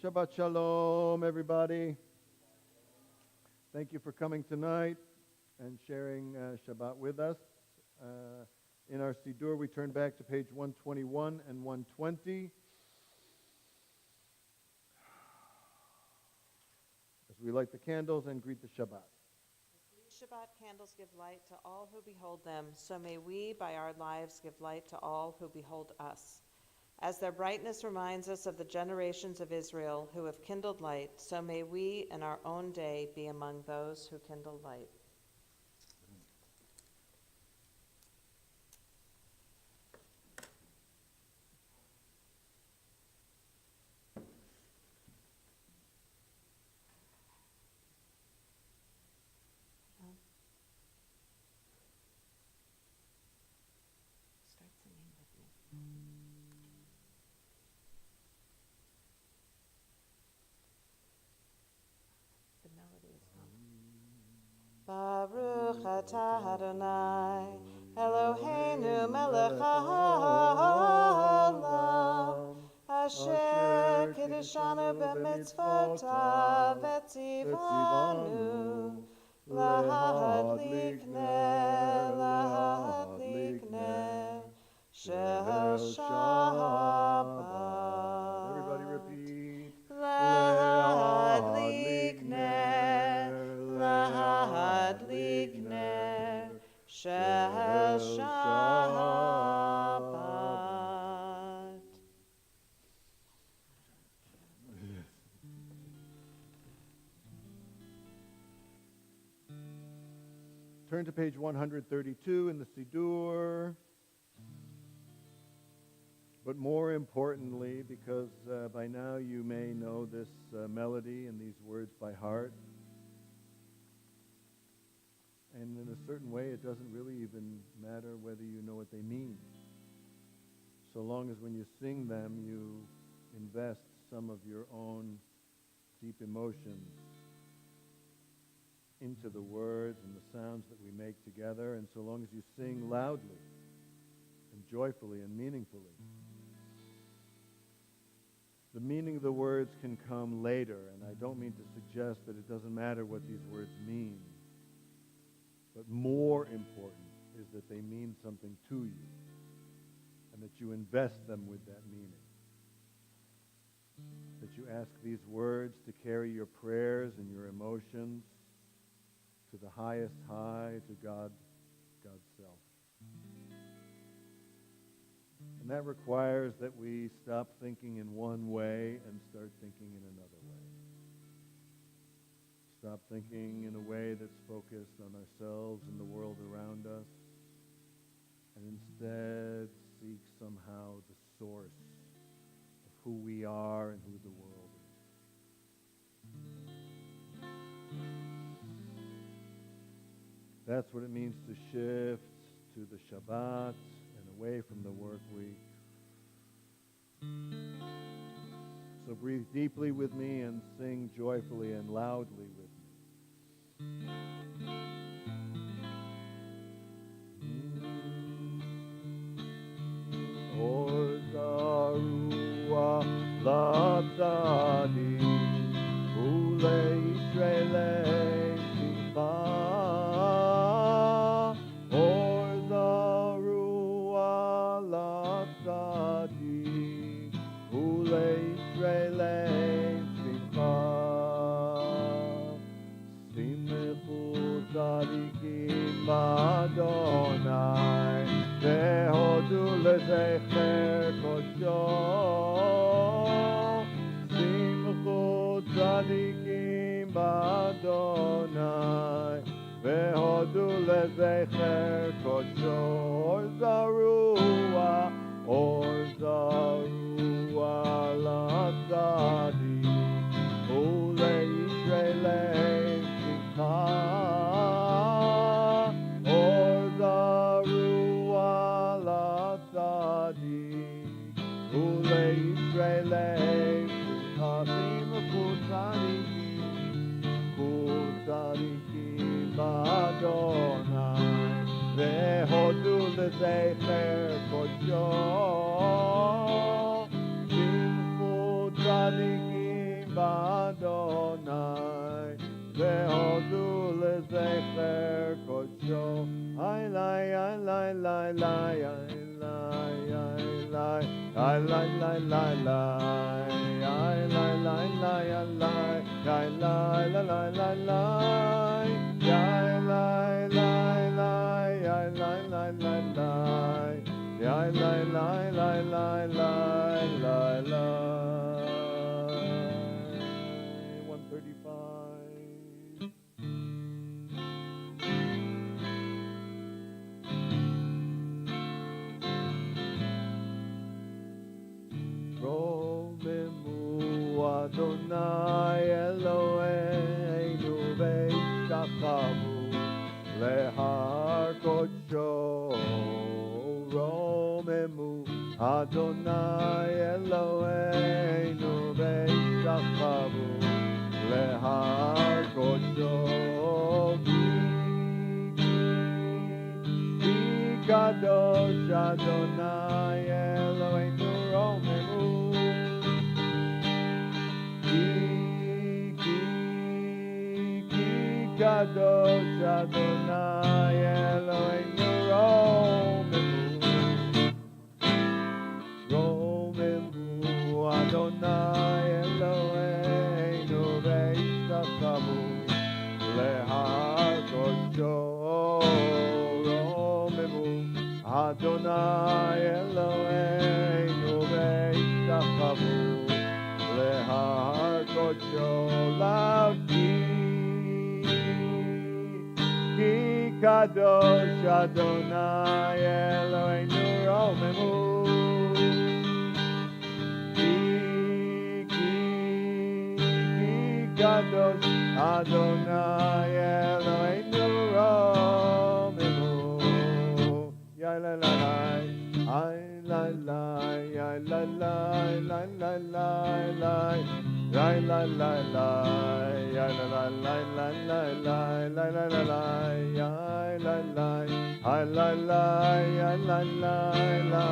Shabbat Shalom, everybody. Thank you for coming tonight and sharing Shabbat with us. In our Siddur, we turn back to page 121 and 120. As we light the candles and greet the Shabbat. These Shabbat candles give light to all who behold them, so may we, by our lives, give light to all who behold us. As their brightness reminds us of the generations of Israel who have kindled light, so may we in our own day be among those who kindle light. Start singing with me. The melody is not. Baruch atah Adonai, Eloheinu melech haolam, asher kiddushanu b'mitzvotav v'tzivanu, lahadlik ner shel Shabbat. Everybody repeat. Lahadlik ner shel Shabbat. Turn to page 132 in the Siddur. But more importantly, because by now you may know this melody and these words by heart, and in a certain way it doesn't really even matter whether you know what they mean, so long as when you sing them you invest some of your own deep emotions into the words and the sounds that we make together, and so long as you sing loudly and joyfully and meaningfully. The meaning of the words can come later, and I don't mean to suggest that it doesn't matter what these words mean. But more important is that they mean something to you, and that you invest them with that meaning. That you ask these words to carry your prayers and your emotions to the highest high, to God, God's self. And that requires that we stop thinking in one way and start thinking in another way. Stop thinking in a way that's focused on ourselves and the world around us, and instead seek somehow the source of who we are and who the world is. That's what it means to shift to the Shabbat and away from the work week. So breathe deeply with me and sing joyfully and loudly with me. Or Zarua Latadi Ule Israelei Simcha. Or Zarua Latadi Ule Israelei Simcha. Simchu Tzadikim Adonai Vehodu lezecher kodsho. Simchu tzadikim Adonai Vehodu lezecher kodsho. Or zarua latzadik ule Yisraelei simcha. Ule Yisraelei simcha. Simchu tzadikim, kol tzadikim b'Adonai, vehodu lezecher kodsho. Simchu tzadikim b'Adonai, vehodu lezecher kodsho. Ay lai, ay lai, lai, lai, ay lai, ay lai, ay lai, lai, lai, lai, ay lai, lai, lai, ay lai, ay lai, lai, lai, lai, lai, ay lai, lai, lai, ay lai, lai, lai, lai, ay lai, lai, lai, lai, lai, lai, lai. 135. Adonai Eloheinu ve'ishtachvu lehar kodsho. Romemu Adonai Eloheinu ve'ishtachvu lehar kodsho. Ki kadosh Adonai Eloheinu romemu. Kadosh Adonai Eloheinu romemu, romemu Adonai Eloheinu ve'ishtachvu lehar kodsho. Romemu Adonai Eloheinu ve'ishtachvu lehar kodsho. Loud Ki kadosh Adonai Eloheinu romemu. Ki kadosh Adonai Eloheinu romemu. Ya la la la, ay la la, ya la la, la la la la. La la la la, ya la la la la la la la la la la, ya la la, ay la la, ya la la la,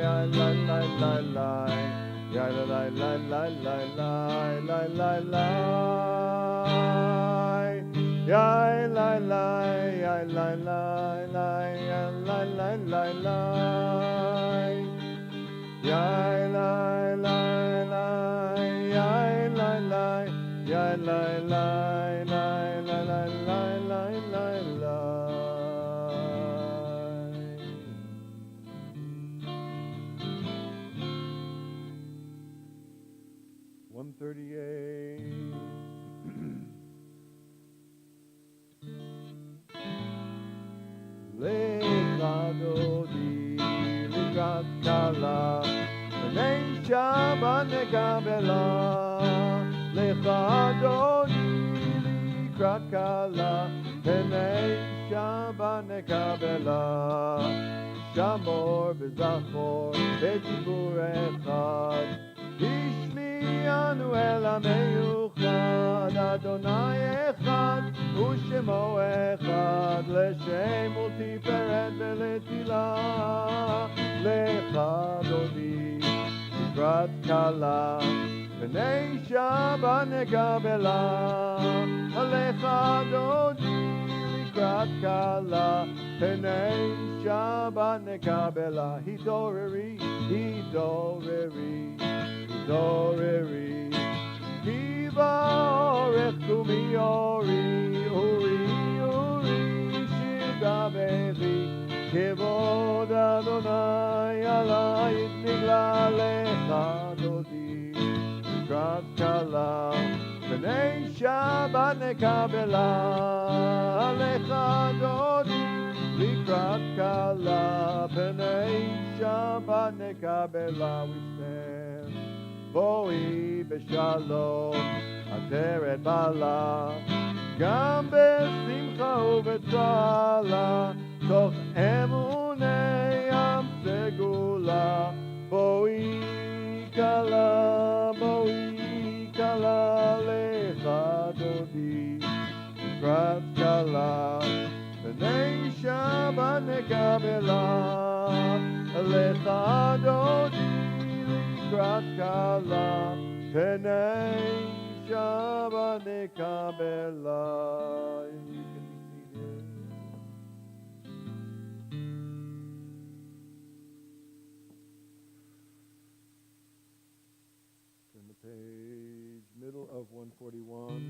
ya la la la la, ya la la la la la la la la la, ya la la, ya la la la, ya la la la la, ya la la la. Ya la la la la la la la la la. 138. Lecha dodi likrat kala, v'nei Shabbat nekabela. Lecha dodi likrat kala, v'nei Shabbat nekabela. Shamor v'zachor v'tzibur echad, ishmi'anu el ha'meyuchad. Adonai echad u'shemo echad, l'shem u'tiferet v'letzilah. Lecha dodi likrat kala, v'nei Shabbat nekabela. Lecha dodi likrat kala, v'nei Shabbat nekabela. Hidoreri, hidoreri, hidoreri. Kiva orech kumiori, uri, uri, shirgavechi. Kevod Adonai alayit nigla. Lecha dodi likrat kala, v'nei Shabbat nekabela. Lecha dodi likrat kala, v'nei Shabbat nekabela. We stand. Boi b'shalom, ateret bala, gam b'simcha u'b'tzala, toch emunei am segula. Boi kala, le Adodi Krat Kala B'nei Shabbat Nekabela Alecha Adodi Likrat Kala B'nei Shabbat Nekabela. You can be seated. Turn the page, middle of 141.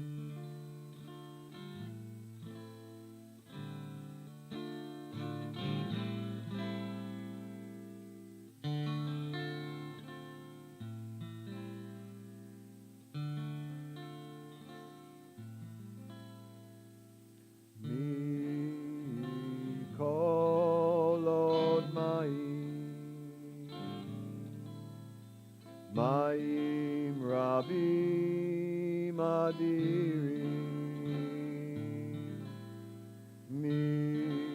Ma'im Rabim Adirim Mishperei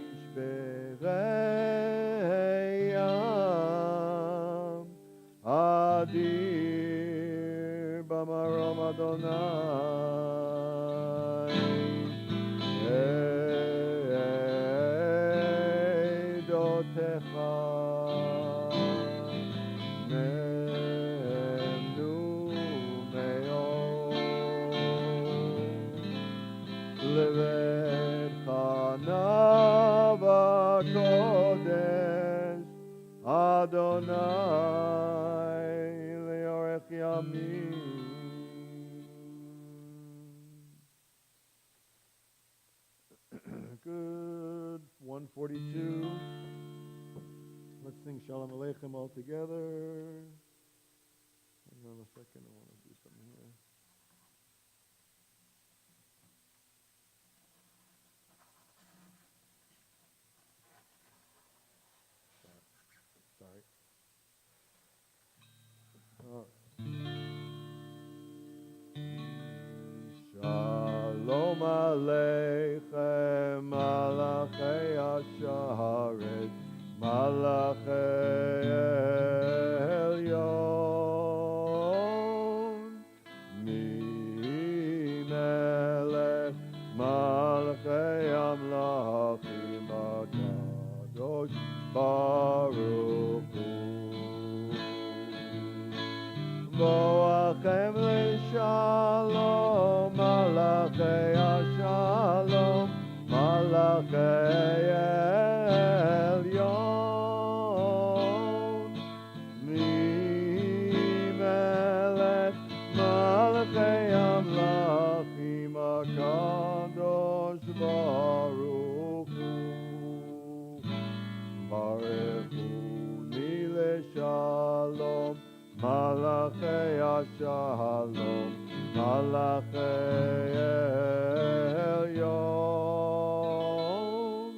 Yam Adir B'marom Adonai Eidotecha Adonai leorech yamim. Good. 142. Let's sing Shalom Aleichem all together. Hang on a second. I want to do something here. Sorry. All right. Shalom Aleichem Malachei Asharet Malachei Elyon Mimelech Malachei Amlachim HaKadosh Baruch Hu Boachem leShalom Malachei HaShalom Malachei Elyon Mimelech Malachei Amlachim HaKadosh Baruch Hu Baruch Hu leShalom Malachei HaShalom Malachei Elyon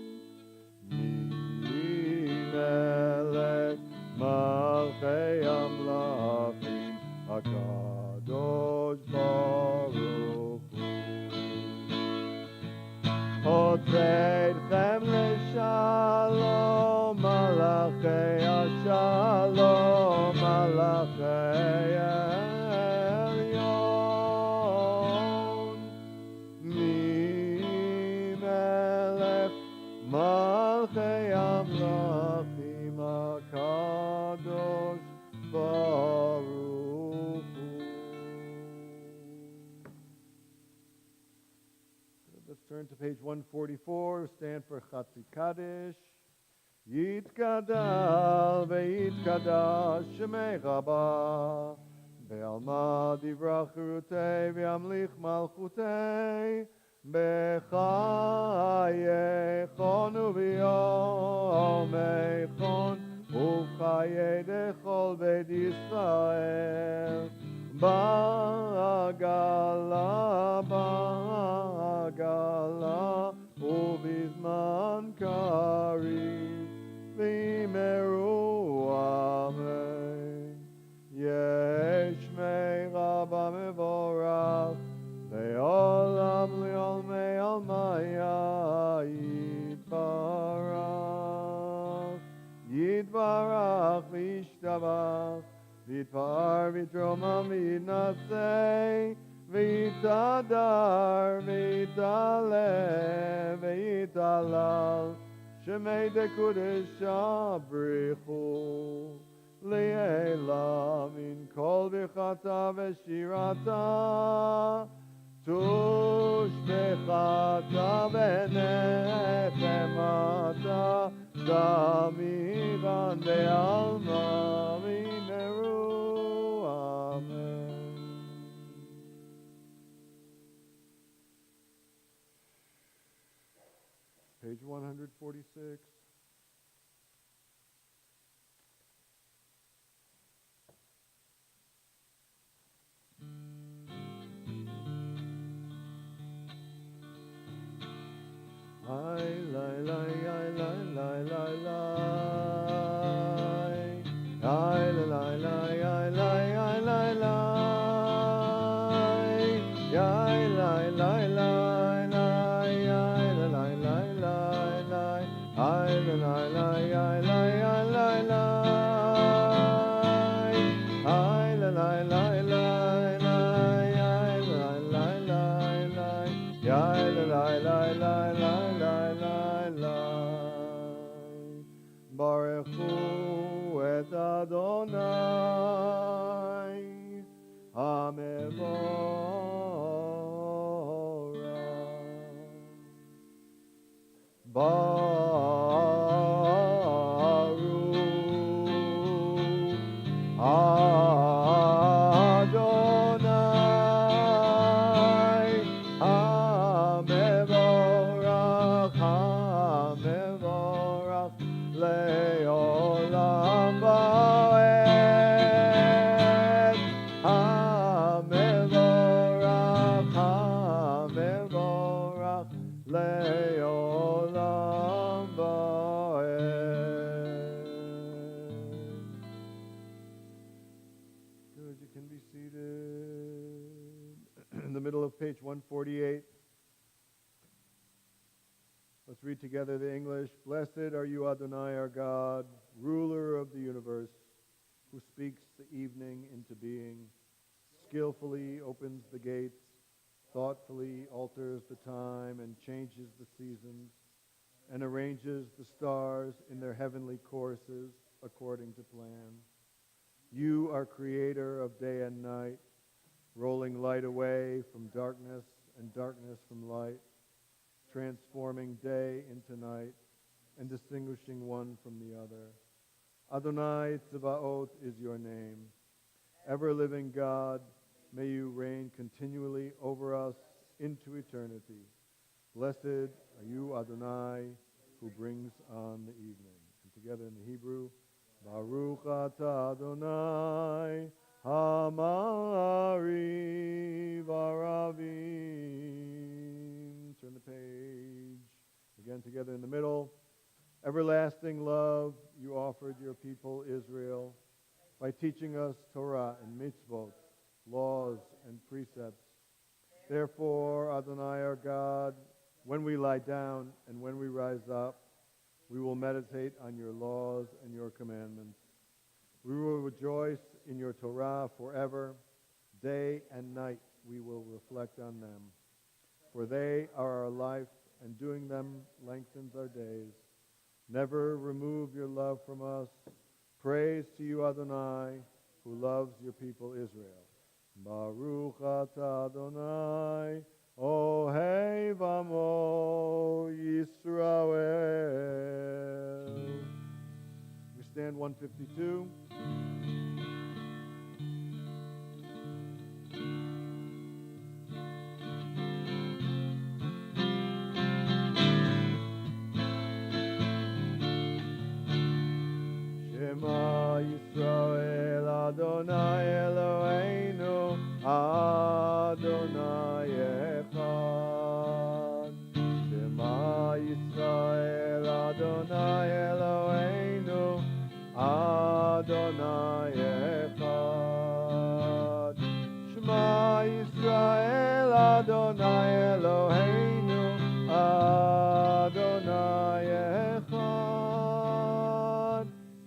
Mimelech Malachei Amlachim HaKadosh Baruch Hu Hotzeitchem leShalom Malachei HaShalom Malachei Elyon Mimelech Malachei Amlachim HaKadosh Baruch Hu. Let's turn to page 144. Stand for Chatzi Kaddish. Yitkadal ve'yitkadash shemecha ba ve'alma divrach chirutei ve'amlich malchutei b'chayechon u'b'yomeichon u'chayei dechol beit Yisrael ba'agala u'bizman kariv v'yimeru amen. Yesh me'ira b'mevorach le'olam le'olmei almaya yitbarach yitbarach v'yishtabach v'yitpar v'yitromam v'yitnasei v'yitpar ויתהדר ויתעלה ויתהלל שמי דקודשא בריחו לעילה מן כל ברכתה ושירתה תושבחתה ונחמתה דמירן בעלמא מנרו אמן. Page 146. Baruchu et Adonai HaMevorach. Baruch Adonai HaMevorach HaMevorach Le'olam va'ed HaMevorach HaMevorach Le'olam va'ed. Good, you can be seated. In the middle of page 148. Let's read together the English. Blessed are you, Adonai, our God, ruler of the universe, who speaks the evening into being, skillfully opens the gates, thoughtfully alters the time and changes the seasons, and arranges the stars in their heavenly courses according to plan. You are creator of day and night, rolling light away from darkness and darkness from light, transforming day into night and distinguishing one from the other. Adonai Tzebaot is your name. Ever-living God, may you reign continually over us into eternity. Blessed are you, Adonai, who brings on the evening. And together in the Hebrew, Baruch atah Adonai Hamari Varavim. Turn the page. Again together in the middle. Everlasting love you offered your people Israel by teaching us Torah and mitzvot, laws and precepts. Therefore, Adonai our God, when we lie down and when we rise up, we will meditate on your laws and your commandments. We will rejoice in your Torah forever. Day and night we will reflect on them. For they are our life, and doing them lengthens our days. Never remove your love from us. Praise to you, Adonai, who loves your people Israel. Baruch atah Adonai, Ohev Amo Yisrael. We stand 152. Shema Yisrael Adonai Eloheinu Adonai Echad. Shema Yisrael Adonai Eloheinu Adonai Echad. Shema Yisrael Adonai Eloheinu Adonai Echad.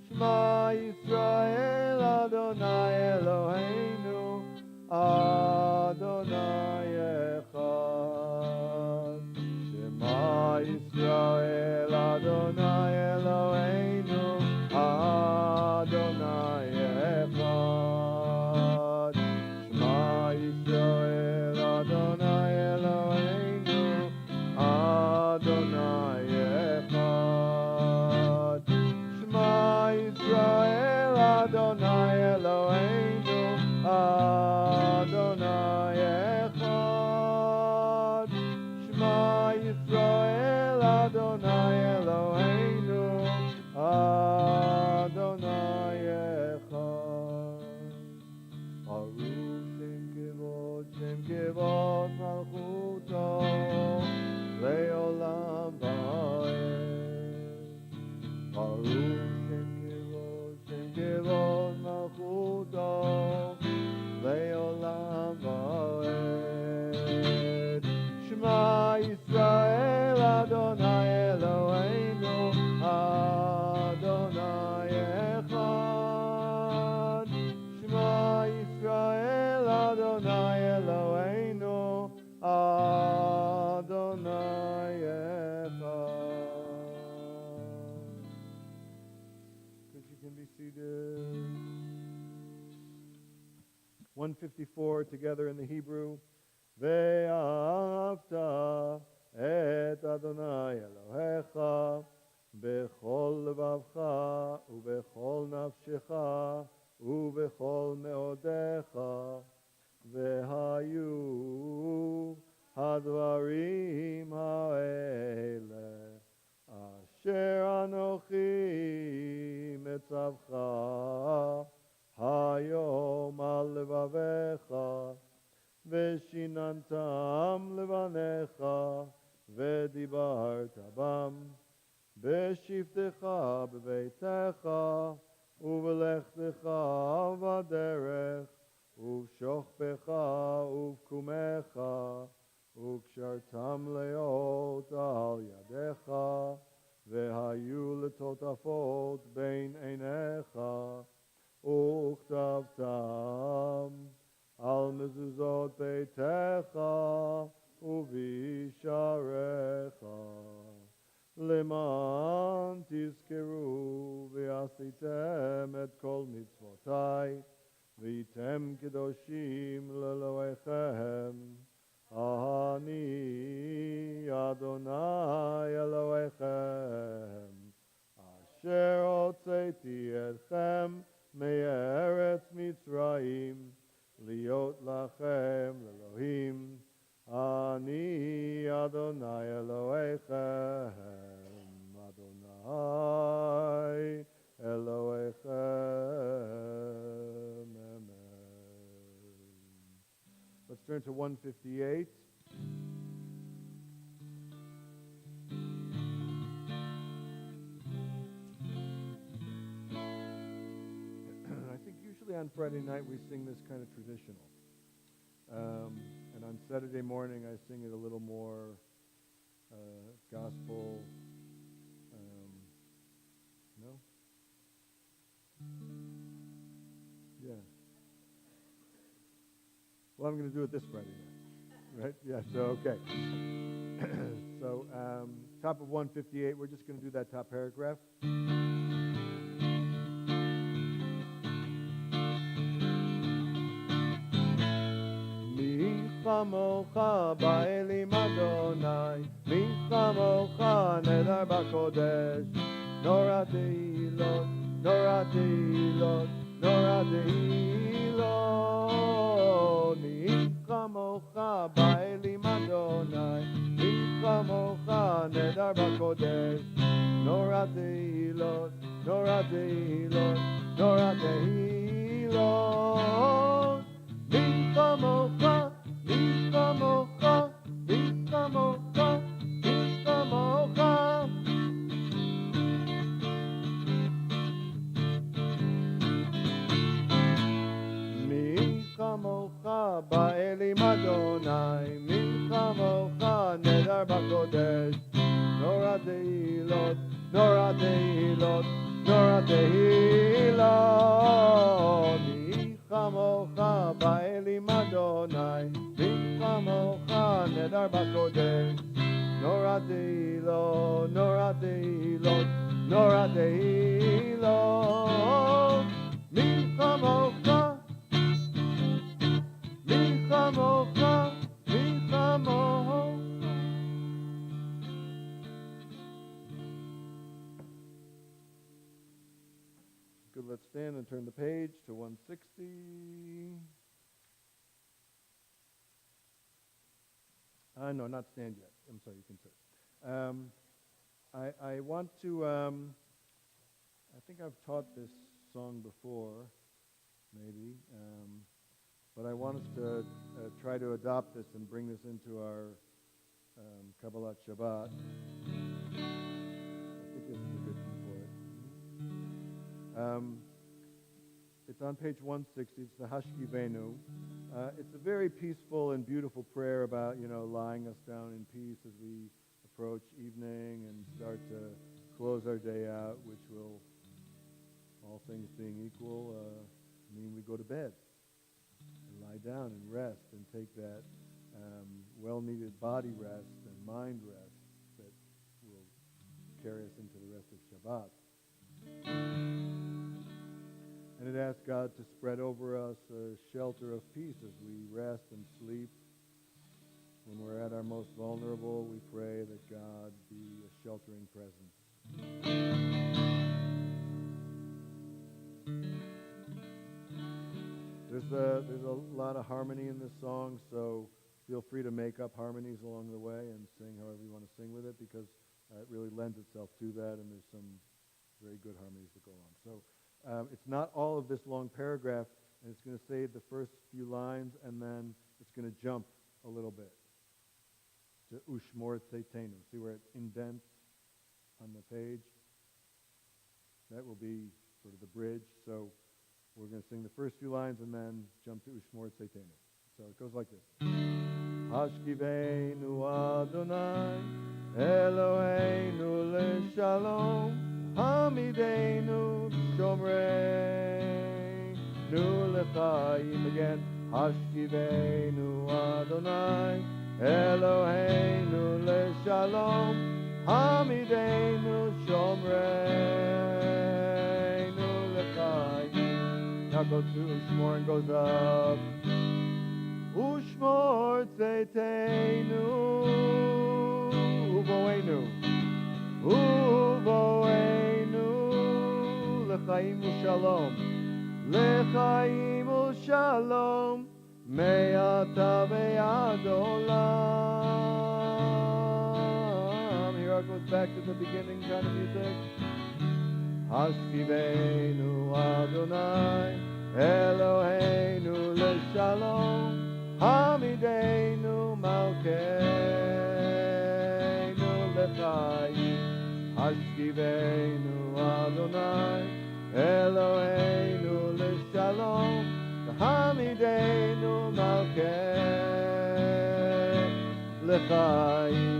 Shema Yisrael Adonai Eloheinu Adonai Adonai Eloheinu, Adonai Echad. Shema Yisrael, Adonai Eloheinu, Adonai Echad. Shema Yisrael, Adonai Eloheinu, Adonai Echad. Baruch Shem Kevod Malchuto, Leolam Va'ed. Baruch Shem Kevod Malchuto, Leolam Va'ed. Shema Yisrael, Adonai Eloheinu, Adonai Echad. Shema Yisrael, Adonai Eloheinu, Adonai Echad. Good, you can be seated. 154 together in the Hebrew. Ve'ahavta et Adonai Elohecha bechol levavcha ubechol nafshecha ubechol meodecha vehayu hadvarim ha'ele asher anochi metzavcha hayom al levavecha ושיננתם לבניך ודיברת בם בשבתך בביתך ובלכתך בדרך ובשוכבך ובקומך וקשרתם להיות על ידיך והיו לטוטפות בין עיניך וכתבתם על מזוזות ביתך ובשעריך למען תזכרו ועשיתם את כל מצוותי והייתם קדושים לאלוהיכם. אני אדוני אלוהיכם אשר הוצאתי אתכם מארץ מצרים להיות לכם לאלוהים. אני אדוני אלוהיכם, אדוני אלוהיכם. Amen. Let's turn to 158. On Friday night we sing this kind of traditional, and on Saturday morning I sing it a little more gospel. No? Yeah. Well, I'm going to do it this Friday night, right? Yeah, so okay. So top of 158, we're just going to do that top paragraph. כמוך באלים אדוני, מי כמוך נדר בקודש, נורא תהילות, נורא תהילות, נורא תהילות. מי כמוך באלים אדוני, מי כמוך נדר בקודש, נורא תהילות, נורא תהילות, נורא תהילות. מי כמוך Kamocha, Kamocha, Kamocha. Mi Kamocha ba'elim Adonai, Mi Kamocha nedar b'kodesh. Nora tehilot, Nora tehilot, Nora tehilot. Mi Kamocha ba'elim Adonai. Kamocha nedar b'kodesh, nora tehilot, nora tehilot, nora tehilot. Mi kamocha, mi kamocha, mi again and turn the page to 160. No, not stand yet. I'm sorry, you can sit. I want to, I think I've taught this song before, maybe, but I want us to try to adopt this and bring this into our Kabbalat Shabbat. I think this is a good key for it. It's on page 160. It's the Hashkivenu. It's a very peaceful and beautiful prayer about, lying us down in peace as we approach evening and start to close our day out, which will, all things being equal, mean we go to bed and lie down and rest and take that well-needed body rest and mind rest that will carry us into the rest of Shabbat. And it asks God to spread over us a shelter of peace as we rest and sleep. When we're at our most vulnerable, we pray that God be a sheltering presence. There's a lot of harmony in this song, so feel free to make up harmonies along the way and sing however you want to sing with it, because it really lends itself to that, and there's some very good harmonies that go on. So it's not all of this long paragraph, and it's going to say the first few lines, and then it's going to jump a little bit to Ushmor Tzeitenu. See where it indents on the page? That will be sort of the bridge. So we're going to sing the first few lines and then jump to Ushmor Tzeitenu. So it goes like this. Hashkivenu Adonai, Eloheinu leshalom, Hamidenu shomreinu lechaim. Again, Hashkivenu Adonai, Eloheinu leshalom, Hamidenu shomreinu lechaim. Now go to Ushmor and goes up. Ushmor Tzeitenu, Uvoenu, Uvoenu, Lechaim u'Shalom, Lechaim u'Shalom, Me'ata ve'ad olam. Here it goes back to the beginning kind of music. Hashkivenu Adonai, Eloheinu leshalom, Hamidenu Malkeinu lechaim. Hashkivenu Adonai, Eloheinu leshalom, Hamidenu Malkeinu lechaim.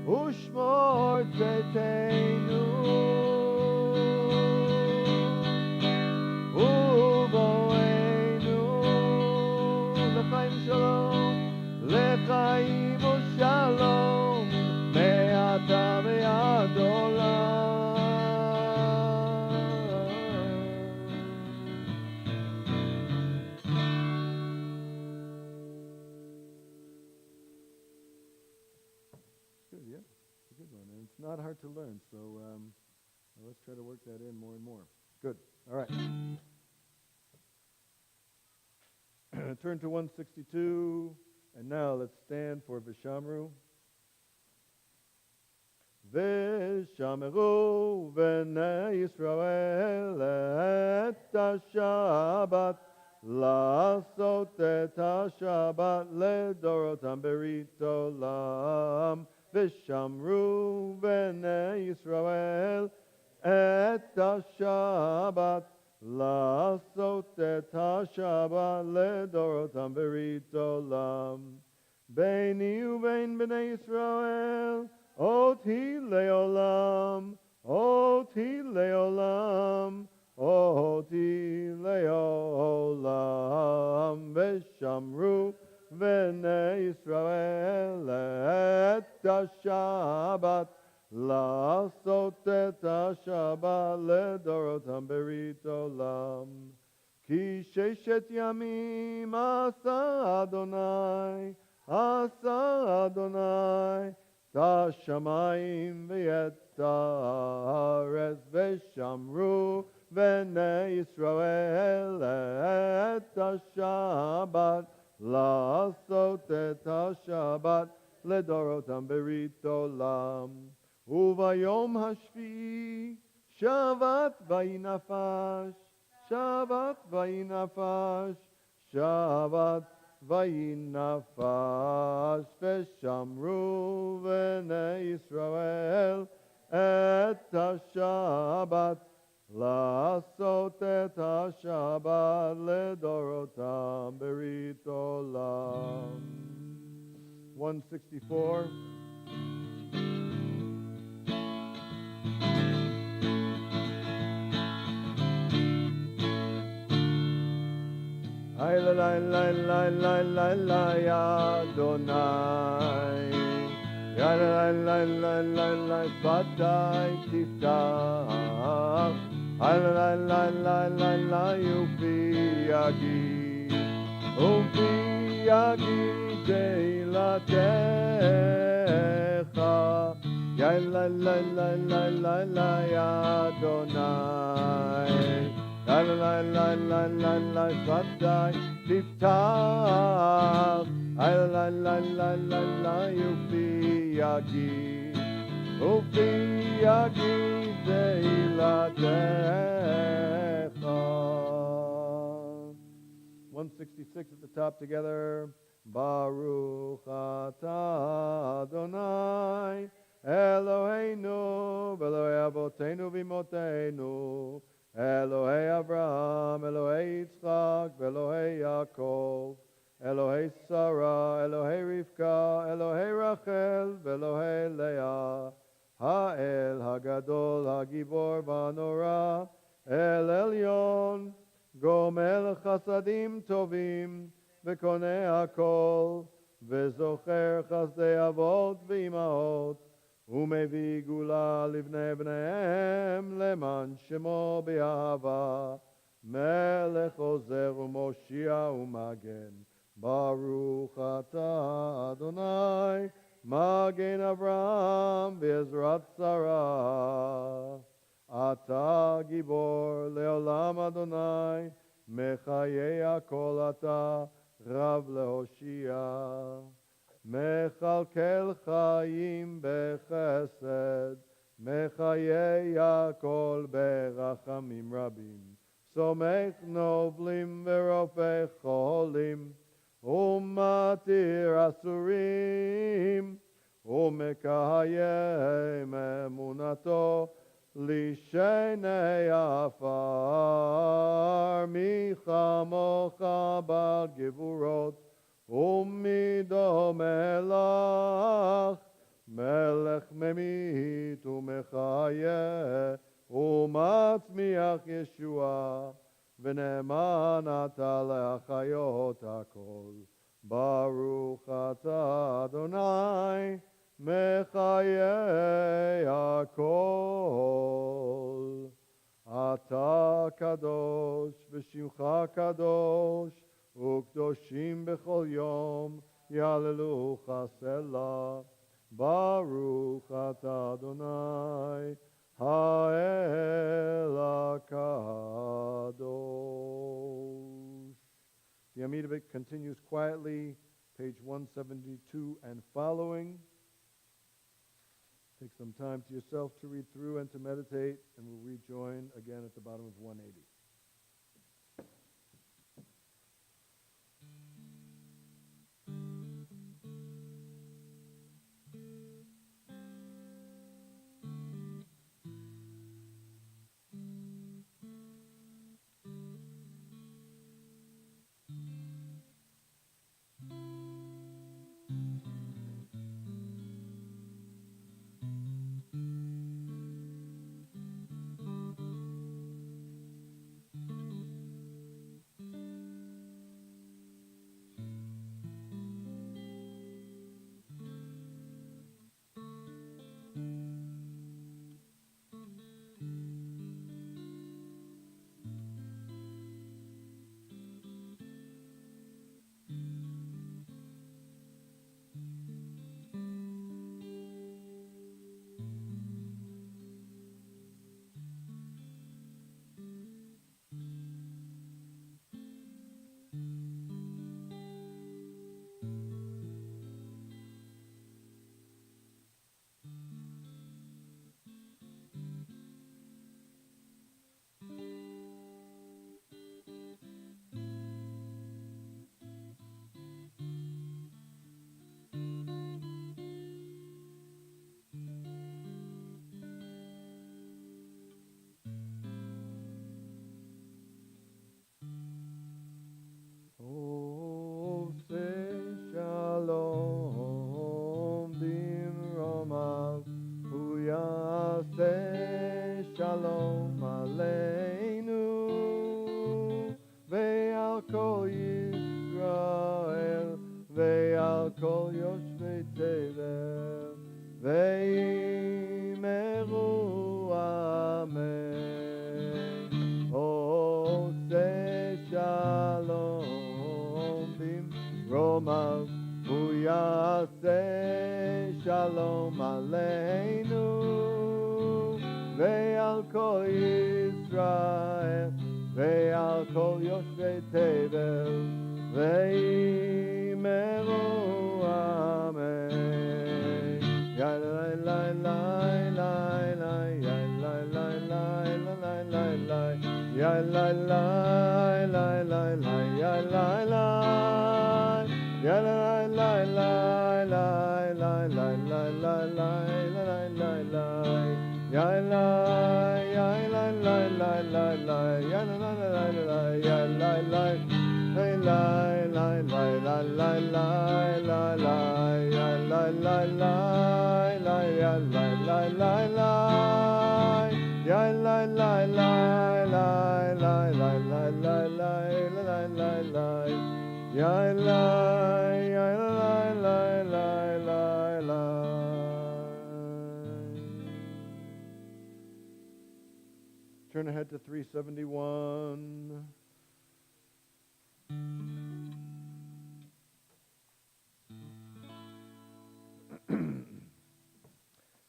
Ushmor Tzeitenu, Lechaim u'Shalom, me'ata ve'ad olam. Good, yeah, it's a good one, and it's not hard to learn. So let's try to work that in more and more. Good. All right. Turn to 162. And now let's stand for Vishamru. Vishamru v'nei Yisrael et ha-Shabbat, la'asot et ha-Shabbat ledorotam berit olam. Vishamru v'nei Yisrael et ha-Shabbat, la'asot et ha-Shabbat ledorotam berit olam. Beini u'bein b'nei Yisrael, oti le'olam, oti le'olam, oti le'olam. V'shamru v'nei Yisrael et ha-Shabbat, la'asot et ha-Shabbat ledorotam berit olam. Ki sheshet yamim asa Adonai השמיים ואת הארץ ושמרו בני ישראל את השבת לעשות את השבת לדורותם ברית עולם. וביום השביעי שבת ויהי נפש, שבת ויהי נפש, שבת ויהי נפש, ושמרו בני ישראל את השבת לעשות את השבת לדורותם ברית עולם. 164. Ay la la la la la la la ya Adonai, ya la la la la la Sfatai tiftach, ay la la la la la yufi yagi teilatecha, ya la la la la la la ya Adonai. La la la la la la Sfatai tiftach, ay la la la la la yufi yagi teilatecha. 166 at the top together. Baruch atah Adonai Eloheinu v'Elohei Avoteinu v'Imotenu Elohei Avraham, Elohei Yitzchak, Elohei Yaakov, Elohei Sarah, Elohei Rivka, Elohei Rachel, Elohei Leah, Ha'el Hagadol, Hagibor V'Anora, El Elyon, Gomel Chasadim Tovim, V'Konei Hakol, V'Zocher Chasdei Avot V'Imaot, ומביא גאולה לבני בניהם למען שמו באהבה, מלך עוזר ומושיע ומגן. ברוך אתה אדוני מגן אברהם בעזרת שרה. אתה גיבור לעולם אדוני, מחיי הכל אתה רב להושיע. מכלכל חיים בחסד, מחיי הכל ברחמים רבים. סומך נובלים ורופא חולים, ומתיר אסורים, ומקיים אמונתו לשני עפר. מי כמוך בעל גבורות, ומידו מלך, מלך ממית ומחיה, ומצמיח ישועה, ונאמן אתה להחיות הכל. ברוך אתה אדוני מחיי הכל. אתה קדוש ושמך קדוש, וקדושים בכל יום יהללוך סלה. ברוך אתה אדוני האל הקדוש. The Amida continues quietly, page 172 and following. Take some time to yourself to read through and to meditate, and we'll rejoin again at the bottom of 180. ועל כל יושבי תבל, ואמרו אמן. עושה שלום במרומיו, הוא יעשה שלום עלינו ועל כל ישראל ועל כל יושבי תבל, ואמרו אמן. יה לה לה לה לה לה, יה לה לה לה לה לה לה, יה לה לה לה לה לה, יה לה לה, יה לה לה לה לה לה לה לה לה לה לה לה, ya la ya la la la la la ya la la la la ya la la la la la la la la la la ya la la la la ya la la la la ya la la la la la la la la la la la ya la ya la la la la la. Turn ahead to 371.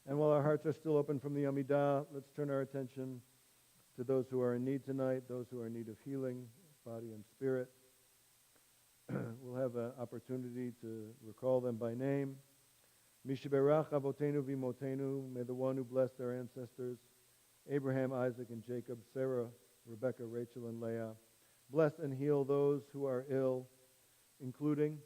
And while our hearts are still open from the Amidah, let's turn our attention to those who are in need tonight, those who are in need of healing, body and spirit. We'll have an opportunity to recall them by name. Mishiberach Avotenu Vimotenu, may the one who blessed our ancestors, Abraham, Isaac, and Jacob, Sarah, Rebekah, Rachel, and Leah, bless and heal those who are ill, including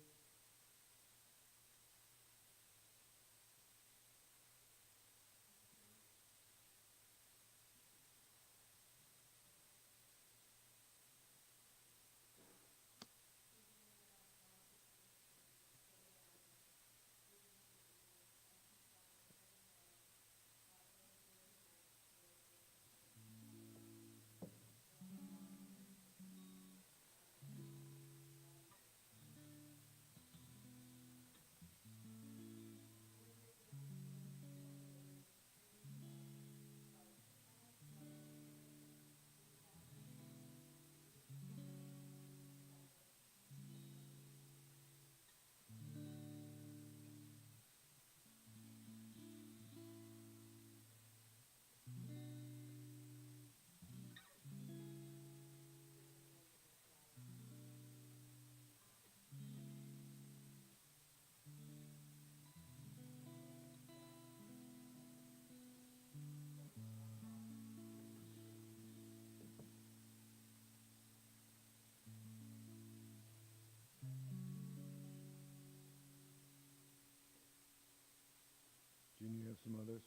Junior, you have some others?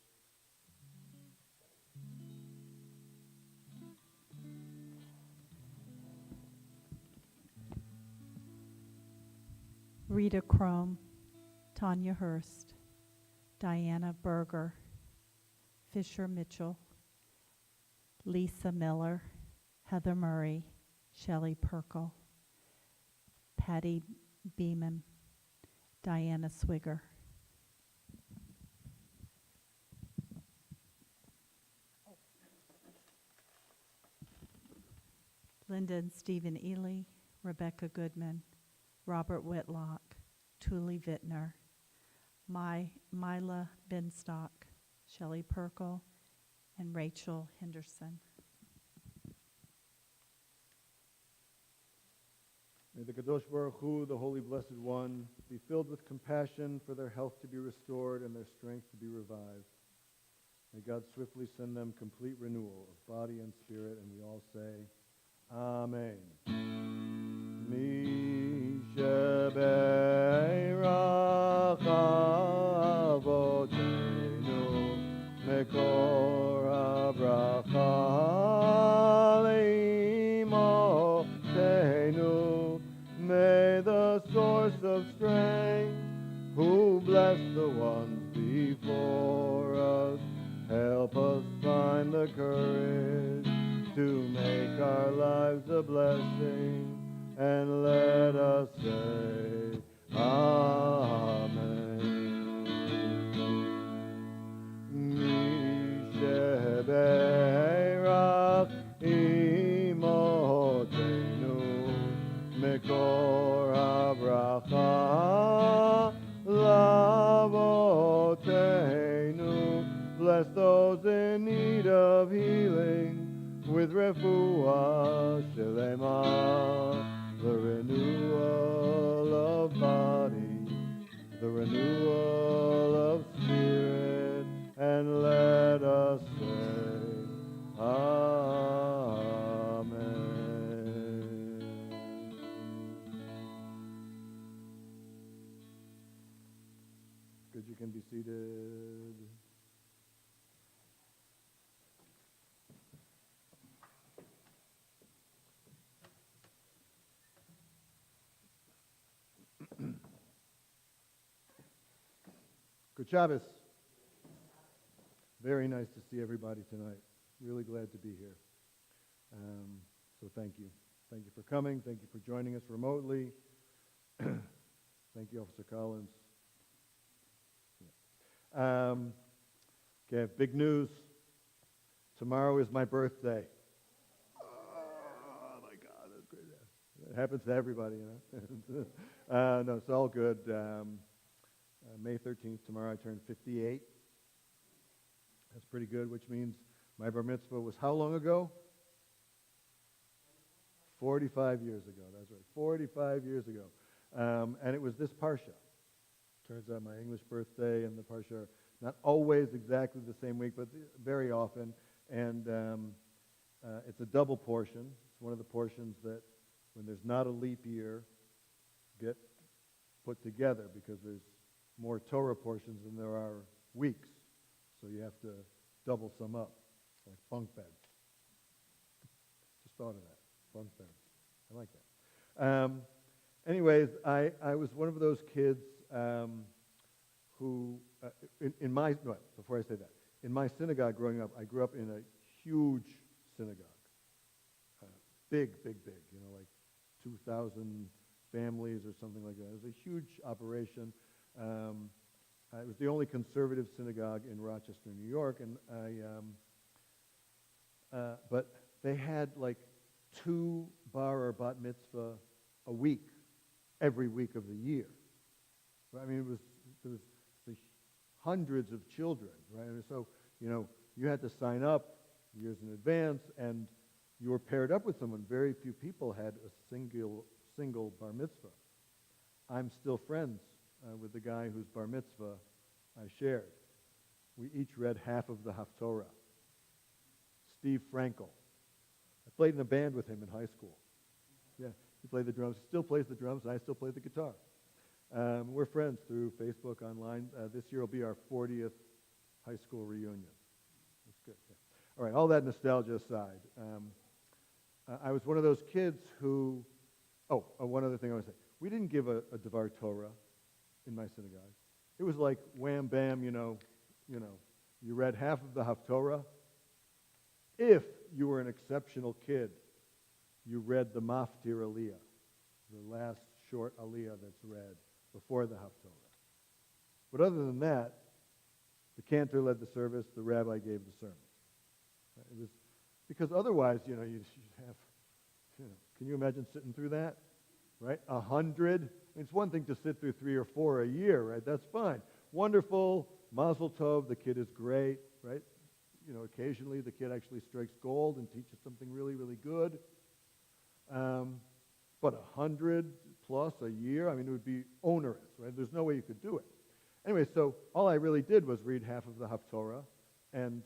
Rita Crome, Tanya Hurst, Diana Berger, Fisher Mitchell, Lisa Miller, Heather Murray, Shelley Perkle, Patty Beeman, Diana Swigger. Linda and Stephen Ely, Rebecca Goodman, Robert Whitlock, Tuli Vittner, Mila Binstock, Shelley Perkle, and Rachel Henderson. May the Kadosh Baruch Hu, the Holy Blessed One, be filled with compassion for their health to be restored and their strength to be revived. May God swiftly send them complete renewal of body and spirit, and we all say, Amen. Mishebeirach Avotenu Mekor HaBracha Leimotenu. May the source of strength, who blessed the ones before us, help us find the courage to make our lives a blessing, and let us say, Amen. Bracha Lavotenu. Bless those in need of healing with refuah shelema, the renewal of body, the renewal of spirit, and let us say, Amen. Good, you can be seated. Good Shabbos. Very nice to see everybody tonight. Really glad to be here. So thank you. Thank you for coming. Thank you for joining us remotely. Thank you, Officer Collins. Okay, big news. Tomorrow is my birthday. Oh my God, that's great. It happens to everybody, you know. No, it's all good. May 13th, tomorrow I turn 58. That's pretty good, which means my bar mitzvah was how long ago? 45 years ago, that's right, 45 years ago. And it was this parsha. Turns out my English birthday and the parsha are not always exactly the same week, but very often. And it's a double portion. It's one of the portions that, when there's not a leap year, get put together because there's more Torah portions than there are weeks. So you have to double some up, like bunk beds. Just thought of that, bunk beds. I like that. Anyways, I was one of those kids who, in my, no, before I say that, in my synagogue growing up, I grew up in a huge synagogue. Big, you know, like 2,000 families or something like that. It was a huge operation. It was the only conservative synagogue in Rochester, New York, and but they had like 2 bar or bat mitzvah a week, every week of the year. I mean, there was hundreds of children, right? And so, you know, you had to sign up years in advance, and you were paired up with someone. Very few people had a single bar mitzvah. I'm still friends with the guy whose bar mitzvah I shared. We each read half of the Haftorah. Steve Frankel. I played in a band with him in high school. Yeah, he played the drums. He still plays the drums, and I still play the guitar. We're friends through Facebook, online. This year will be our 40th high school reunion. That's good. Yeah. All right, all that nostalgia aside, I was one of those kids who, one other thing I want to say. We didn't give a Devar Torah in my synagogue. It was like wham, bam, you know, you read half of the Haftorah. If you were an exceptional kid, you read the Maftir Aliyah, the last short Aliyah that's read before the Haftorah. But other than that, the cantor led the service, the rabbi gave the sermon. It was, because otherwise, you know, you'd have, can you imagine sitting through that? Right? 100. I mean, it's one thing to sit through 3 or 4 a year, right? That's fine. Wonderful. Mazel tov. The kid is great, right? You know, occasionally the kid actually strikes gold and teaches something really, really good. But 100 plus a year, I mean, it would be onerous, right? There's no way you could do it. Anyway, so all I really did was read half of the Haftorah, and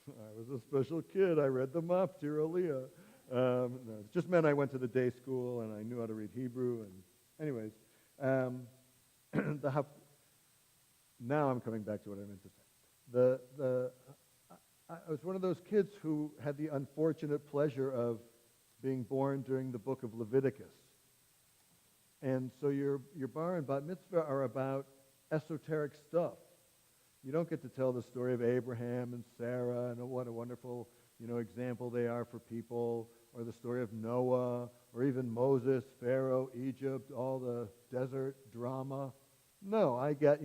I was a special kid. I read the Maftir Aliyah. No, it just meant I went to the day school and I knew how to read Hebrew. And anyways, now I'm coming back to what I meant to say. I was one of those kids who had the unfortunate pleasure of being born during the book of Leviticus. And so your bar and bat mitzvah are about esoteric stuff. You don't get to tell the story of Abraham and Sarah and what a wonderful, example they are for people, or the story of Noah, or even Moses, Pharaoh, Egypt, all the desert drama. No, I get,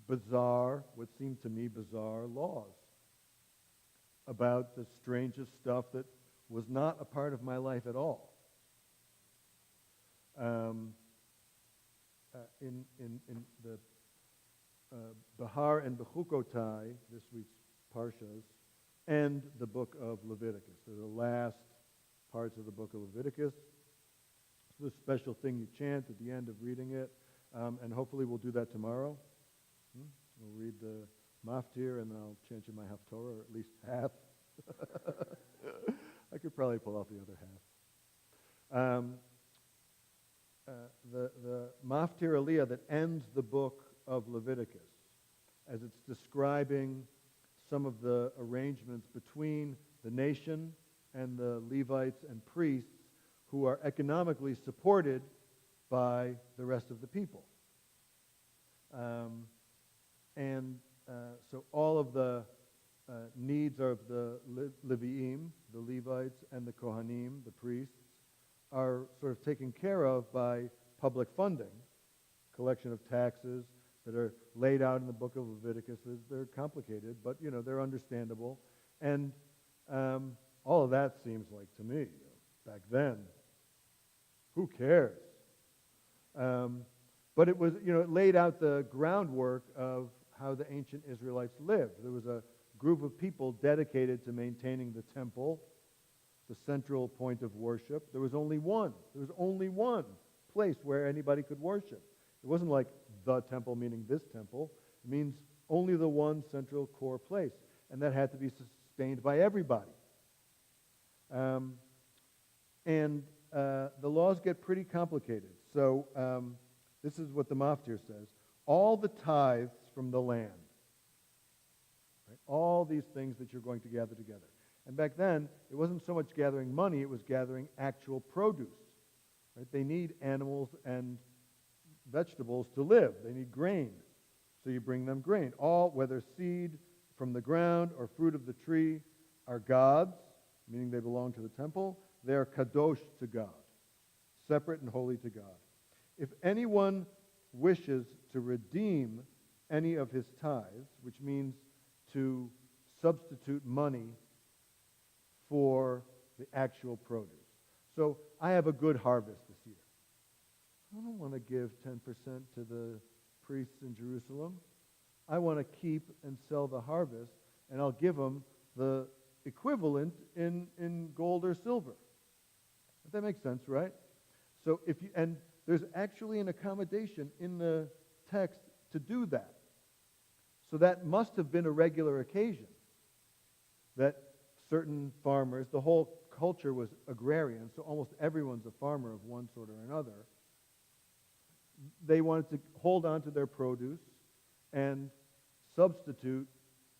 bizarre, what seemed to me bizarre laws about the strangest stuff that was not a part of my life at all. in the Bahar and Bechukotai, this week's Parshas, and the book of Leviticus. They're the last parts of the book of Leviticus. It's a special thing you chant at the end of reading it, and hopefully we'll do that tomorrow. We'll read the Maftir, and then I'll chant you my Haftorah, or at least half. I could probably pull off the other half. The Maftir Aliyah that ends the book of Leviticus, as it's describing some of the arrangements between the nation and the Levites and priests who are economically supported by the rest of the people. So all of the needs of the Leviim, the Levites, and the Kohanim, the priests, are sort of taken care of by public funding, collection of taxes that are laid out in the book of Leviticus. They're complicated, but they're understandable. And all of that seems like, to me, back then, who cares? But it was, it laid out the groundwork of how the ancient Israelites lived. There was a group of people dedicated to maintaining the temple, the central point of worship. There was only one. There was only one place where anybody could worship. It wasn't like the temple, meaning this temple. It means only the one central core place. And that had to be sustained by everybody. The laws get pretty complicated. So this is what the Maftir says. All the tithes from the land, right? All these things that you're going to gather together. And back then, it wasn't so much gathering money, it was gathering actual produce. Right? They need animals and vegetables to live. They need grain. So you bring them grain. All, whether seed from the ground or fruit of the tree, are God's, meaning they belong to the temple. They are kadosh to God, separate and holy to God. If anyone wishes to redeem any of his tithes, which means to substitute money for the actual produce. So I have a good harvest this year. I don't want to give 10% to the priests in Jerusalem. I want to keep and sell the harvest, and I'll give them the equivalent in gold or silver. That makes sense, right? So and there's actually an accommodation in the text to do that. So that must have been a regular occasion that certain farmers, the whole culture was agrarian, so almost everyone's a farmer of one sort or another. They wanted to hold on to their produce and substitute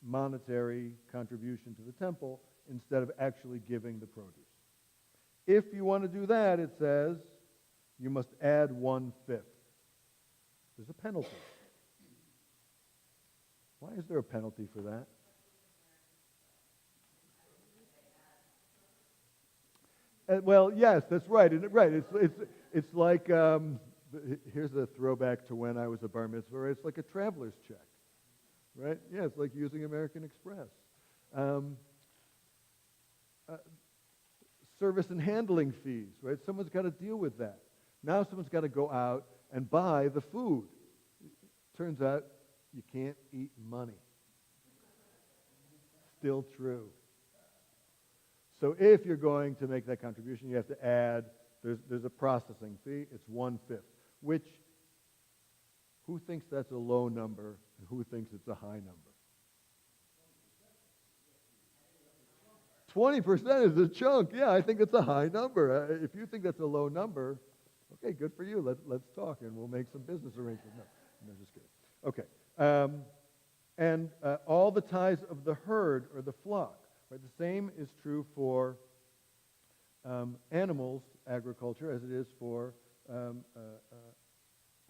monetary contribution to the temple instead of actually giving the produce. If you want to do that, it says, you must add 1/5. There's a penalty. Why is there a penalty for that? Well, yes, that's right. Right. It's like here's a throwback to when I was a bar mitzvah. It's like a traveler's check, right? Yeah, it's like using American Express. Service and handling fees, right? Someone's got to deal with that. Now someone's got to go out and buy the food. Turns out you can't eat money. Still true. So if you're going to make that contribution, you have to add, there's a processing fee, it's 1/5, which, who thinks that's a low number and who thinks it's a high number? 20% is a chunk. Yeah, I think it's a high number. If you think that's a low number, okay, good for you. Let's talk and we'll make some business arrangements. No, just kidding. Okay. And all the tithes of the herd or the flock. Right? The same is true for animals agriculture as it is for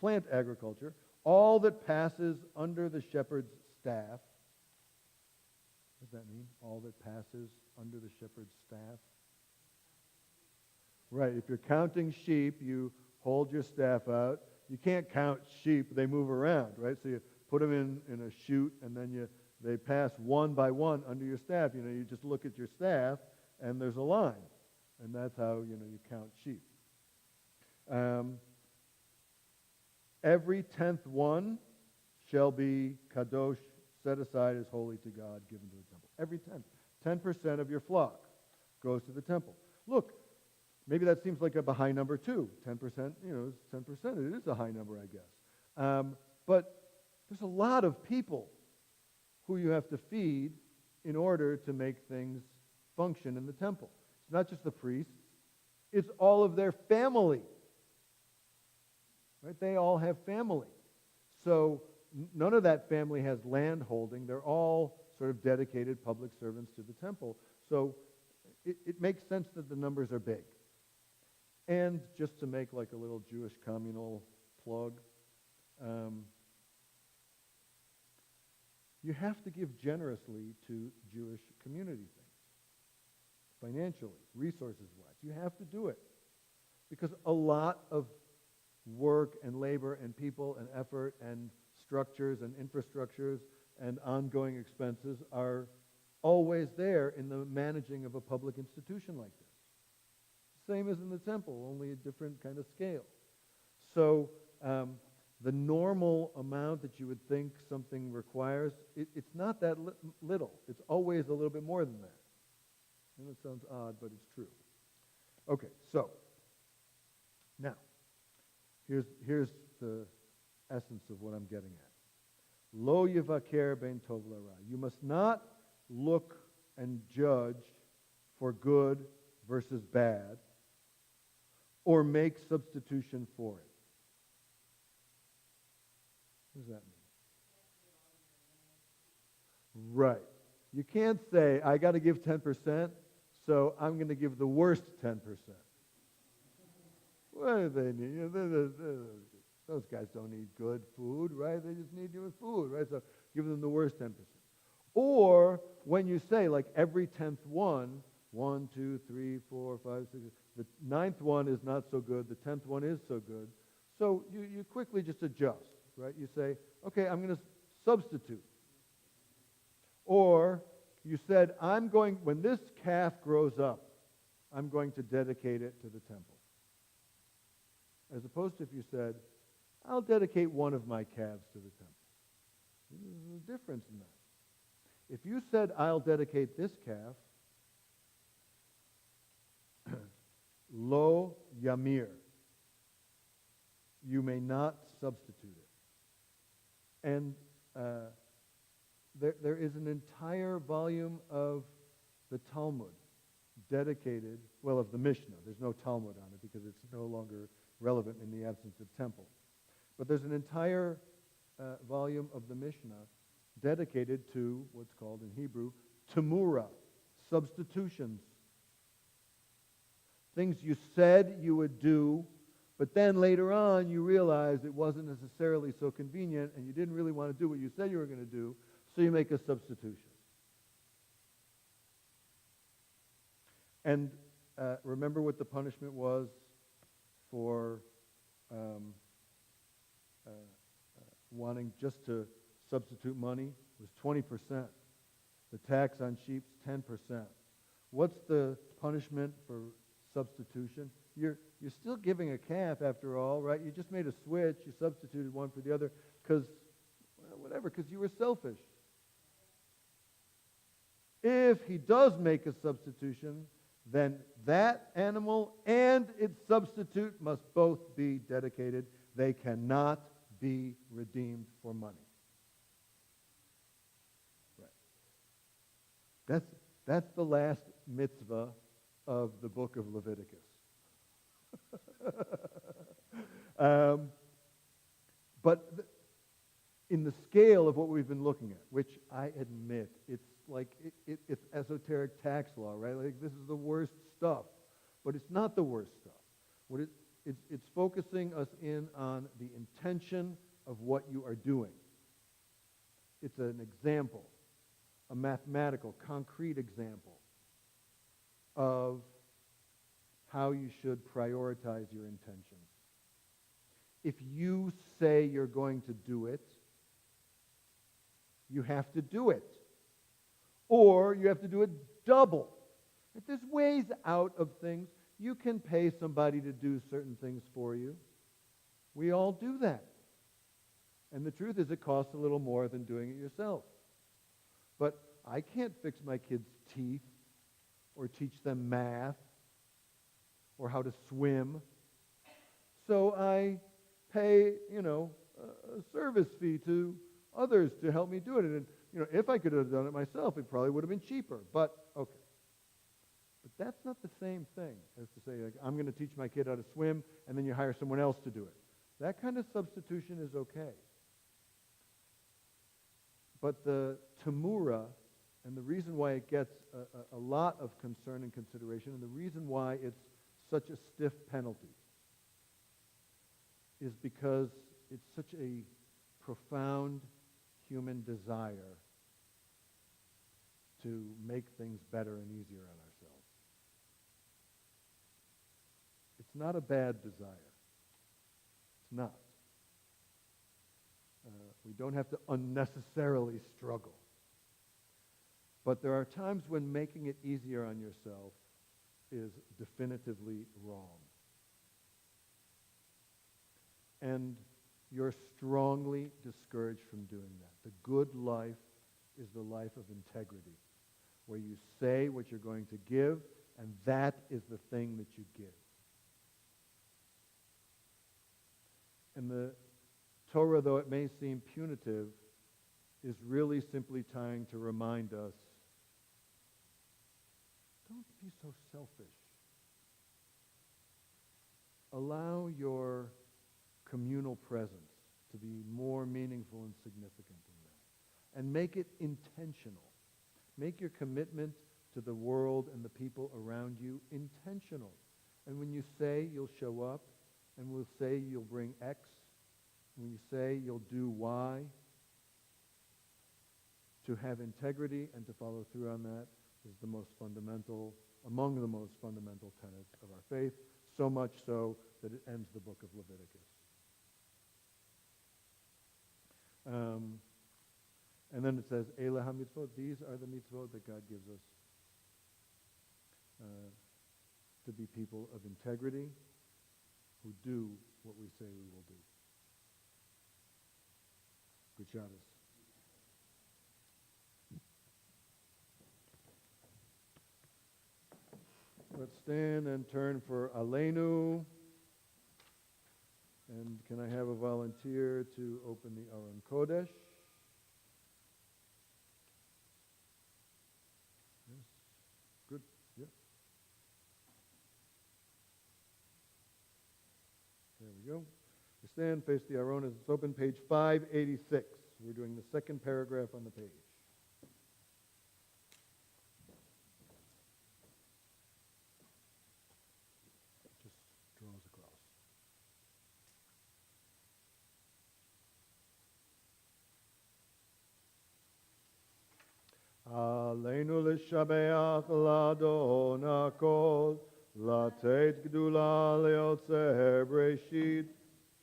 plant agriculture. All that passes under the shepherd's staff. What does that mean? All that passes under the shepherd's staff? Right. If you're counting sheep, you hold your staff out. You can't count sheep. They move around, right? So you put them in a chute, and then they pass one by one under your staff. You just look at your staff, and there's a line. And that's how, you count sheep. every 10th one shall be kadosh, set aside as holy to God, given to the temple. Every 10th. 10% of your flock goes to the temple. Look, maybe that seems like a high number too. 10%, is 10%. It is a high number, I guess. But there's a lot of people who you have to feed in order to make things function in the temple. It's not just the priests. It's all of their family. Right? They all have family. So none of that family has land holding. They're all sort of dedicated public servants to the temple. So it makes sense that the numbers are big. And just to make like a little Jewish communal plug, you have to give generously to Jewish community things, financially, resources-wise. You have to do it. Because a lot of work and labor and people and effort and structures and infrastructures and ongoing expenses are always there in the managing of a public institution like this. Same as in the temple, only a different kind of scale. So the normal amount that you would think something requires, it's not that little. It's always a little bit more than that. And it sounds odd, but it's true. Okay, so now, here's the essence of what I'm getting at. Lo yivaker ben tov l'ra. You must not look and judge for good versus bad, or make substitution for it. What does that mean? Right. You can't say, I got to give 10%, so I'm going to give the worst 10%. What do they need? Those guys don't need good food, right? They just need good food, right? So give them the worst 10%. Or when you say, like every 10th one, 1, 2, 3, 4, 5, 6, the 9th one is not so good, the 10th one is so good. So you quickly just adjust, right? You say, okay, I'm going to substitute. Or you said, when this calf grows up, I'm going to dedicate it to the temple. As opposed to if you said, I'll dedicate one of my calves to the temple. There's a difference in that. If you said, I'll dedicate this calf, lo yamir, you may not substitute it. And there is an entire volume of the Talmud dedicated, of the Mishnah. There's no Talmud on it because it's no longer relevant in the absence of temple. But there's an entire volume of the Mishnah dedicated to what's called in Hebrew tamura, substitutions. Things you said you would do, but then later on you realized it wasn't necessarily so convenient and you didn't really want to do what you said you were going to do, so you make a substitution. And remember what the punishment was for wanting just to substitute money? It was 20%. The tax on sheep's 10%. What's the punishment for substitution? You're still giving a calf after all, right? You just made a switch. You substituted one for the other because you were selfish. If he does make a substitution, then that animal and its substitute must both be dedicated. They cannot be redeemed for money. Right. That's the last mitzvah of the book of Leviticus. But in the scale of what we've been looking at, which I admit, it's like it's esoteric tax law, right? Like this is the worst stuff, but it's not the worst stuff. It's focusing us in on the intention of what you are doing. It's an example, a mathematical, concrete example of how you should prioritize your intentions. If you say you're going to do it, you have to do it. Or you have to do it double. If there's ways out of things, you can pay somebody to do certain things for you. We all do that. And the truth is it costs a little more than doing it yourself. But I can't fix my kids' teeth or teach them math or how to swim. So I pay, a service fee to others to help me do it. And, if I could have done it myself, it probably would have been cheaper. But, okay. But that's not the same thing as to say, like, I'm going to teach my kid how to swim, and then you hire someone else to do it. That kind of substitution is okay. But the tamura, and the reason why it gets a lot of concern and consideration, and the reason why it's such a stiff penalty, is because it's such a profound human desire to make things better and easier on ourselves. It's not a bad desire. It's not. We don't have to unnecessarily struggle. But there are times when making it easier on yourself is definitively wrong. And you're strongly discouraged from doing that. The good life is the life of integrity, where you say what you're going to give, and that is the thing that you give. And the Torah, though it may seem punitive, is really simply trying to remind us, don't be so selfish. Allow your communal presence to be more meaningful and significant than that. And make it intentional. Make your commitment to the world and the people around you intentional. And when you say you'll show up, and we'll say you'll bring X, when you say you'll do Y, to have integrity and to follow through on that is the most fundamental, among the most fundamental tenets of our faith, so much so that it ends the book of Leviticus. And then it says, Elah ha-mitzvot, these are the mitzvot that God gives us to be people of integrity who do what we say we will do. Good Shabbos. Let's stand and turn for Aleinu. And can I have a volunteer to open the Aron Kodesh? Yes. Good. Yeah. There we go. We stand, face the Aron as it's open, page 586. We're doing the second paragraph on the page. Just draws across. Aleinu l'shabeach l'adon hakol, לתת גדולה ליוצר בראשית,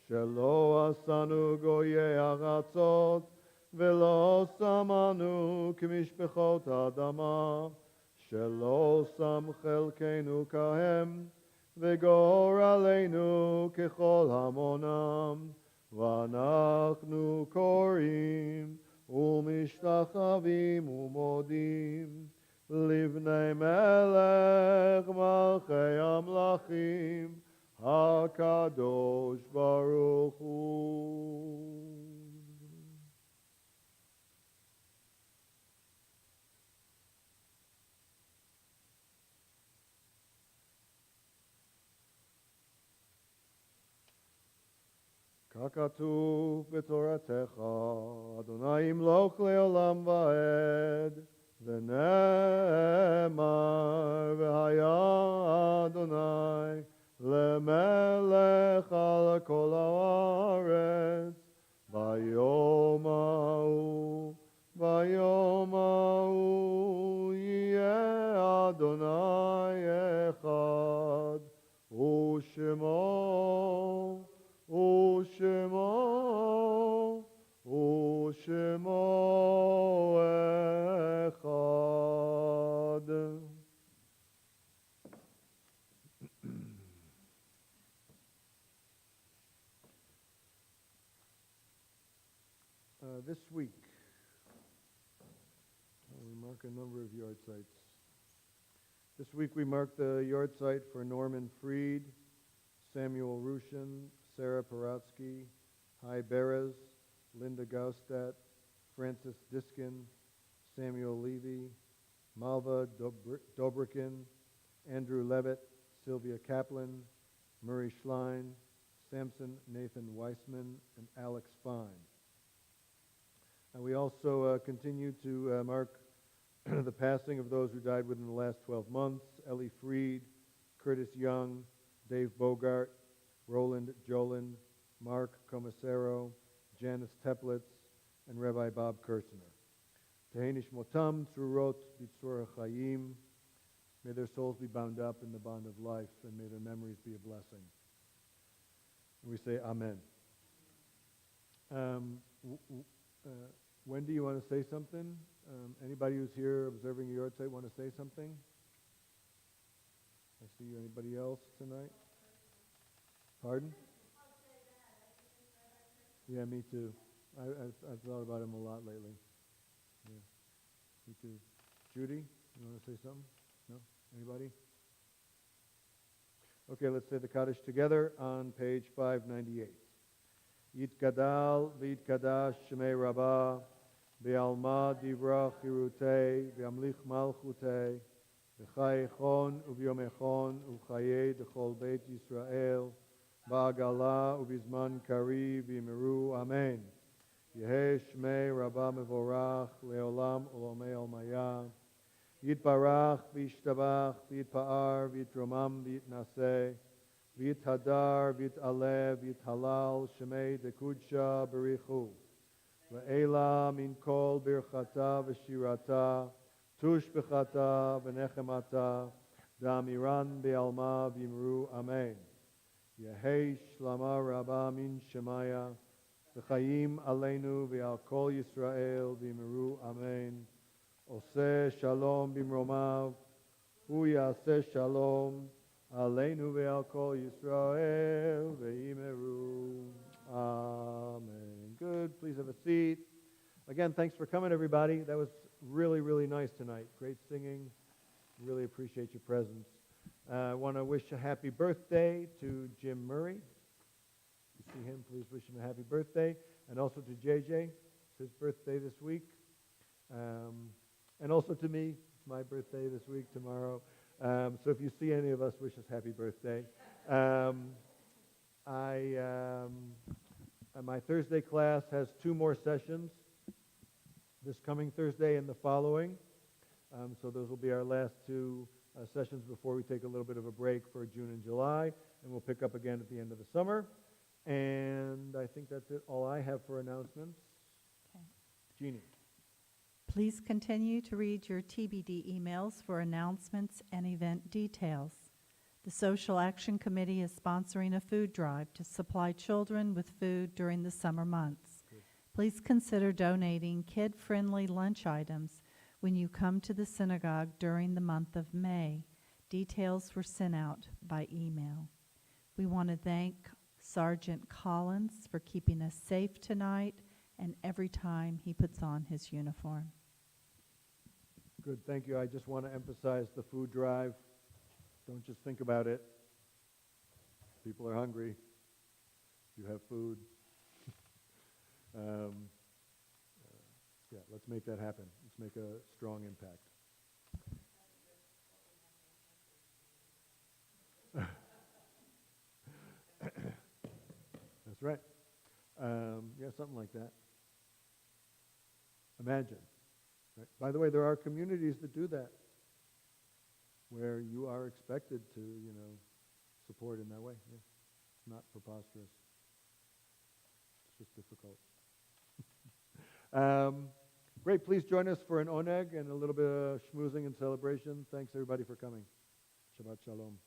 שלא עשנו גויי ארצות, ולא שמנו כמשפחות אדמה, שלא שם חלקנו כהם, וגור עלינו ככל המונם, ואנחנו קוראים ומשתחווים ומודים, לבני מלך מלכי המלכים, הקדוש ברוך הוא. ככתוב בתורתך, אדוני ימלוך לעולם ועד, ונאמר, והיה אדוני למלך על כל הארץ, ביום ההוא יהיה אדוני אחד, ושמו אחד. This week, we mark a number of yard sites. This week we mark the yard site for Norman Freed, Samuel Rushin, Sarah Paratsky, Hai Beres, Linda Gaustat, Francis Diskin, Samuel Levy, Malva Dobrikin, Andrew Levitt, Sylvia Kaplan, Murray Schlein, Samson Nathan Weissman, and Alex Fine. And we also continue to mark the passing of those who died within the last 12 months: Ellie Freed, Curtis Young, Dave Bogart, Roland Jolin, Mark Comissero, Janice Teplitz, and Rabbi Bob Kirshner. Tehenish Motam, Tzurot, Bitzur Chaim. May their souls be bound up in the bond of life, and may their memories be a blessing. And we say Amen. Wendy, you want to say something? Anybody who's here observing a yard site want to say something? I see anybody else tonight? Pardon? Yeah, me too. I've thought about him a lot lately. Yeah, me too. Judy, you want to say something? No? Anybody? Okay, let's say the Kaddish together on page 598. Yitgadal v'yitkadash shemei Rabbah v'alma divra chirutei v'amlich malchutei v'chayechon u'vyomechon u'chayei d'chol beit Yisrael ba'agala u'bizman kari v'yimeru. Amen. Yehei shmei Rabbah mevorach le'olam u'lomei almaya. Yitbarach v'yishtabach v'yitpa'ar v'yitromam v'yitnaseh v'yithadar v'yit'aleh v'yithalal shemei dekudsha berichu ve'ela min kol birchata v'shirata tush b'chata v'nechemata da'amiran be'alma v'yimru. Amen. Yehei shlama rabba min shemaya v'chayim aleinu ve'al kol Yisrael v'yimru. Amen. Oseh shalom bimromav, hu yaseh shalom, aleinu ve'al kol Yisrael ve'imeru. Amen. Good. Please have a seat. Again, thanks for coming, everybody. That was really, really nice tonight. Great singing. Really appreciate your presence. I want to wish a happy birthday to Jim Murray. If you see him, please wish him a happy birthday. And also to JJ. It's his birthday this week. And also to me, it's my birthday this week, tomorrow. So if you see any of us, wish us happy birthday. My Thursday class has 2 more sessions, this coming Thursday and the following. So those will be our last 2 sessions before we take a little bit of a break for June and July, and we'll pick up again at the end of the summer. And I think that's it. All I have for announcements. Okay. Jeannie. Please continue to read your TBD emails for announcements and event details. The Social Action Committee is sponsoring a food drive to supply children with food during the summer months. Good. Please consider donating kid-friendly lunch items when you come to the synagogue during the month of May. Details were sent out by email. We want to thank Sergeant Collins for keeping us safe tonight and every time he puts on his uniform. Good, thank you. I just want to emphasize the food drive. Don't just think about it. People are hungry. You have food. Yeah, let's make that happen. Let's make a strong impact. That's right. Yeah, something like that. Imagine. Right? By the way, there are communities that do that, where you are expected to, support in that way. Yeah. It's not preposterous. It's just difficult. Great. Please join us for an oneg and a little bit of schmoozing and celebration. Thanks, everybody, for coming. Shabbat shalom.